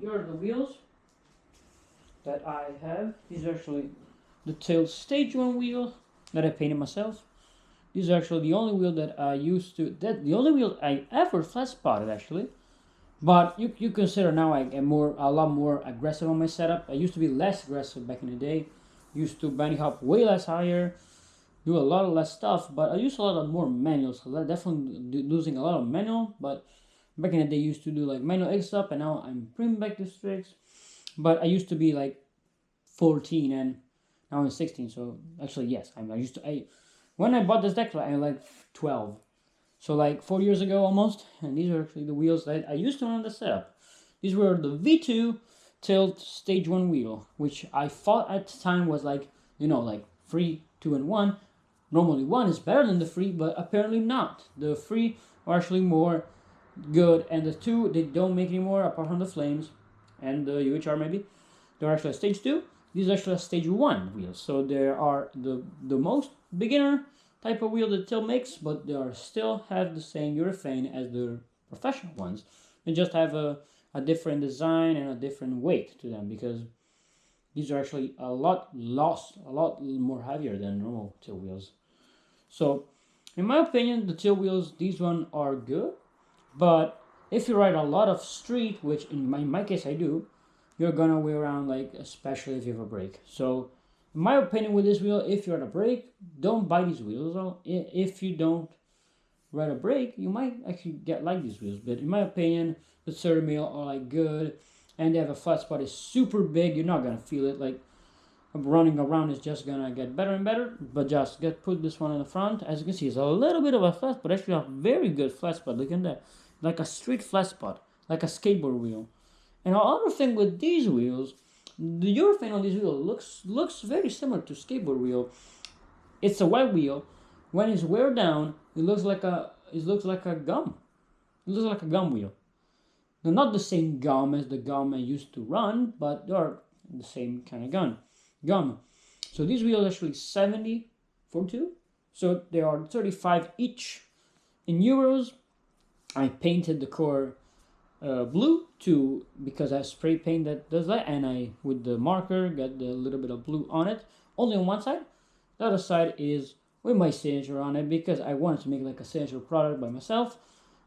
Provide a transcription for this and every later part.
here are the wheels that I have. These are actually the Tilt Stage 1 wheel that I painted myself. These are actually the only wheel that I used to, the only wheel I ever flat spotted actually. But you consider now I am a lot more aggressive on my setup. I used to be less aggressive back in the day. Used to bunny hop way less higher, do a lot of less stuff. But I used a lot of more manuals. So definitely losing a lot of manual. But back in the day, used to do like manual X stuff, and now I'm bringing back the tricks. But I used to be like 14, and now I'm 16. So actually, yes, I used to. When I bought this deck, I was like 12. So like 4 years ago almost, and these are actually the wheels that I used to run the setup. These were the V2 Tilt Stage 1 wheel, which I thought at the time was like, like free 2 and 1. Normally 1 is better than the free, but apparently not. The free are actually more good, and the 2 they don't make anymore apart from the flames and the UHR maybe. They're actually a stage 2. These are actually a stage 1 wheels. So there are the most beginner type of wheel that Tilt makes, but they are still have the same urethane as the professional ones. They just have a different design and a different weight to them, because these are actually a lot more heavier than normal Tilt wheels. So in my opinion, the Tilt wheels, these ones are good, but if you ride a lot of street, which in my case I do, you're gonna wear around, like, especially if you have a brake. So in my opinion with this wheel, if you're at a brake, don't buy these wheels. If you don't ride a brake, you might actually get like these wheels. But in my opinion, the 30 mil are like good, and they have a flat spot is super big. You're not gonna feel it. Like, running around is just gonna get better and better. But just put this one in the front. As you can see, it's a little bit of a flat spot, actually a very good flat spot. Look at that, like a street flat spot, like a skateboard wheel. And another thing with these wheels, the urethane on this wheel looks very similar to skateboard wheel. It's a white wheel. When it's wear down, it looks like a gum. It looks like a gum wheel. They're not the same gum as the gum I used to run, but they are the same kind of gum. So these wheels are actually 70 for two. So they are 35 each. In euros, I painted the core blue too, because I have spray paint that does that, and I with the marker got the little bit of blue on it, only on one side. The other side is with my signature on it, because I wanted to make like a signature product by myself.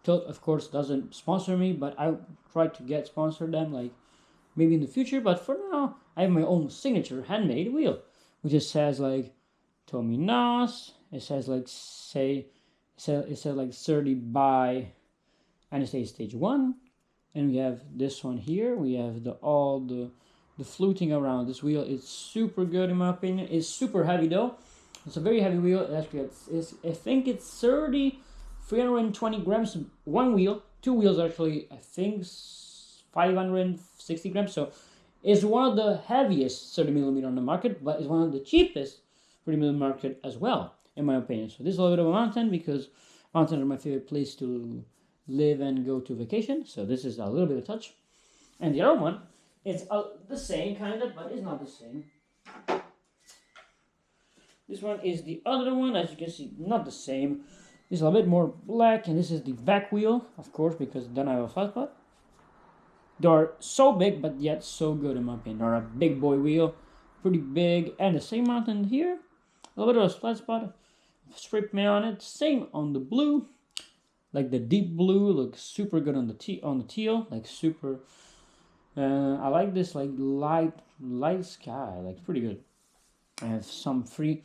Tilt of course doesn't sponsor me, but I try to get sponsored them, like maybe in the future. But for now, I have my own signature handmade wheel, which just says like Tommy Nas. It says like it says like 30 by, and it says stage 1. And we have this one here. We have all the fluting around this wheel. It's super good in my opinion. It's super heavy though. It's a very heavy wheel. Actually, I think it's 320 grams one wheel. Two wheels actually, I think 560 grams. So it's one of the heaviest 30 millimeter on the market, but it's one of the cheapest 30 millimeter market as well, in my opinion. So this is a little bit of a mountain, because mountains are my favorite place to live and go to vacation. So this is a little bit of touch. And the other one, it's the same kind of, but it's not the same. This one is the other one. As you can see, not the same. This is a bit more black, and this is the back wheel, of course, because then I have a flat spot. They are so big, but yet so good in my opinion. They're a big boy wheel, pretty big, and the same mountain here. A little bit of a flat spot, spray paint on it. Same on the blue. Like the deep blue looks super good on the teal, like super. I like this like light sky, like pretty good. I have some free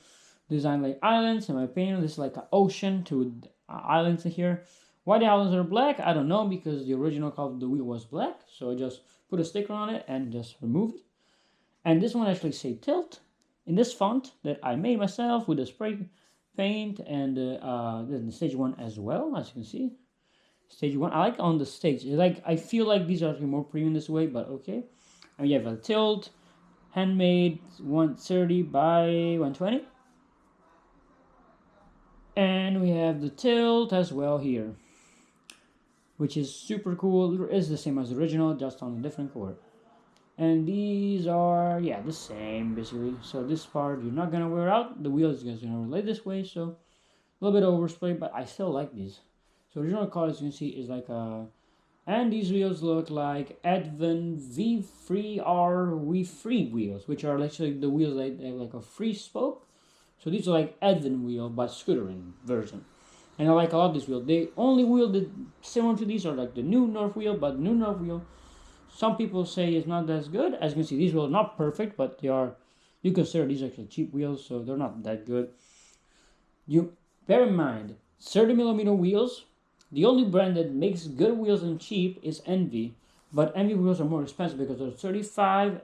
design like islands in my opinion. This is like an ocean to islands in here. Why the islands are black, I don't know, because the original color of the wheel was black. So I just put a sticker on it and just remove it. And this one actually say Tilt in this font that I made myself with a spray paint, and the stage 1 as well, as you can see. Stage 1, I like on the stage. Like, I feel like these are more premium this way, but okay. And you have a Tilt, handmade, 130 by 120. And we have the Tilt as well here, which is super cool. It's the same as the original, just on a different core. And these are, yeah, the same basically. So this part you're not gonna wear out. The wheel is gonna relate this way, so a little bit of overspray, but I still like these. So original color, as you can see, is like a And these wheels look like Advan V3R V3 wheels, which are actually the wheels that have like a free spoke. So these are like Advan wheel, but scootering version. And I like a lot of this wheel. The only wheel that similar to these are like the new North wheel, but the new North wheel, some people say is not as good. As you can see, these wheels are not perfect, but they are. You consider these actually cheap wheels, so they're not that good. You bear in mind, 30mm wheels. The only brand that makes good wheels and cheap is Envy, but Envy wheels are more expensive because they're 35,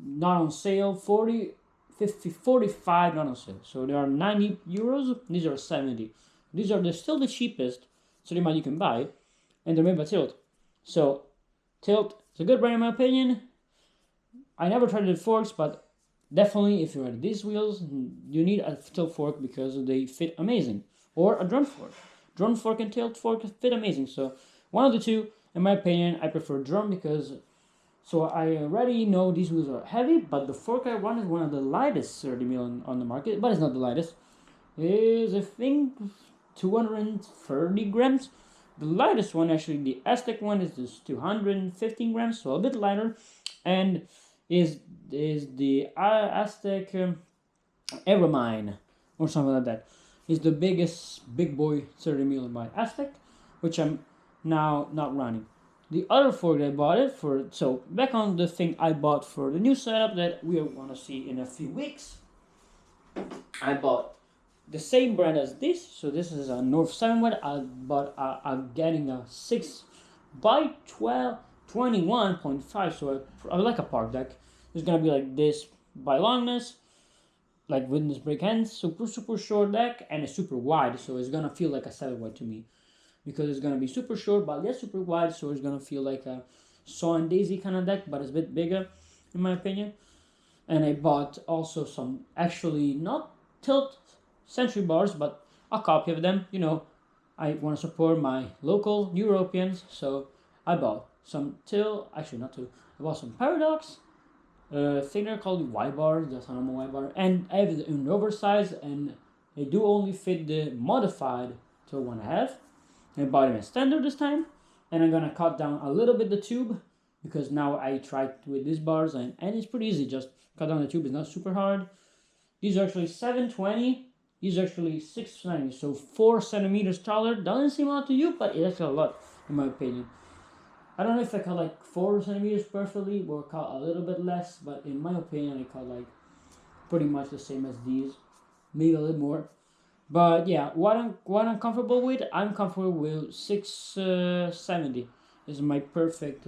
not on sale, 40, 50, 45 not on sale. So they are 90 euros. These are 70. These are still the cheapest 30mm you can buy, and they're made by Tilt. So Tilt is a good brand in my opinion. I never tried the forks, but definitely if you're at these wheels, you need a tilt fork because they fit amazing. Or a drum fork. Drum fork and tilt fork fit amazing. So one of the two, in my opinion, I prefer drum because so I already know these wheels are heavy, but the fork I want is one of the lightest 30mm on the market, but it's not the lightest. It is I think 230 grams. The lightest one, actually, the Aztec one is just 215 grams, so a bit lighter, and is the Aztec Aeromine or something like that. Is the biggest big boy 30mm by Aztec, which I'm now not running. The other fork that I bought it for, so back on the thing I bought for the new setup that we are gonna see in a few weeks. I bought the same brand as this, so this is a North 7 one. I'm getting a 6 by 12 21.5, so I like a park deck. It's gonna be like this by longness, like witness break ends, super short deck, and it's super wide, so it's gonna feel like a 7 wide to me, because it's gonna be super short but yet super wide, so it's gonna feel like a Saw and Daisy kind of deck, but it's a bit bigger in my opinion. And I bought also some actually not Tilt Century bars, but a copy of them. You know, I want to support my local Europeans, so I bought some Tilt, actually not Tilt, I bought some Paradox, thing they're called Y bar, just a normal Y bar, and I have it in oversized, and they do only fit the modified Tilt one I have. I bought them in standard this time, and I'm gonna cut down a little bit the tube because now I tried with these bars and it's pretty easy. Just cut down the tube, it's not super hard. These are actually 720. These are actually 690, so 4 centimeters taller. Doesn't seem a lot to you, but it's actually a lot in my opinion. I don't know if I cut like 4 centimeters perfectly or cut a little bit less, but in my opinion, I cut like pretty much the same as these, maybe a little more. But yeah, what I'm comfortable with, I'm comfortable with 670 is my perfect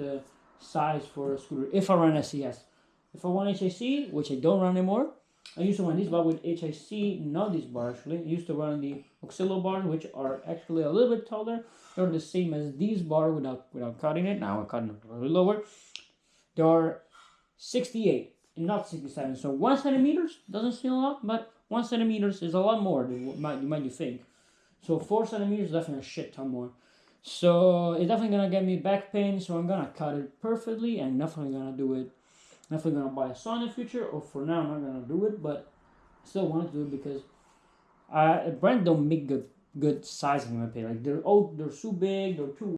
size for a scooter if I run SES. If I want HIC, which I don't run anymore, I used to run these bars with HIC, not these bars actually. I used to run the Oxillo bars, which are actually a little bit taller. They're the same as these bars without cutting it. Now I'm cutting it a little lower. They are 68 and not 67. So 1 centimeters doesn't seem a lot, but 1 centimeters is a lot more than what you might think. So 4 centimeters is definitely a shit ton more. So it's definitely gonna get me back pain. So I'm gonna cut it perfectly and definitely gonna do it. Definitely gonna buy a saw in the future. Or for now, I'm not gonna do it, but I still want to do it because brand don't make good sizing in my opinion. Like they're too big, they're too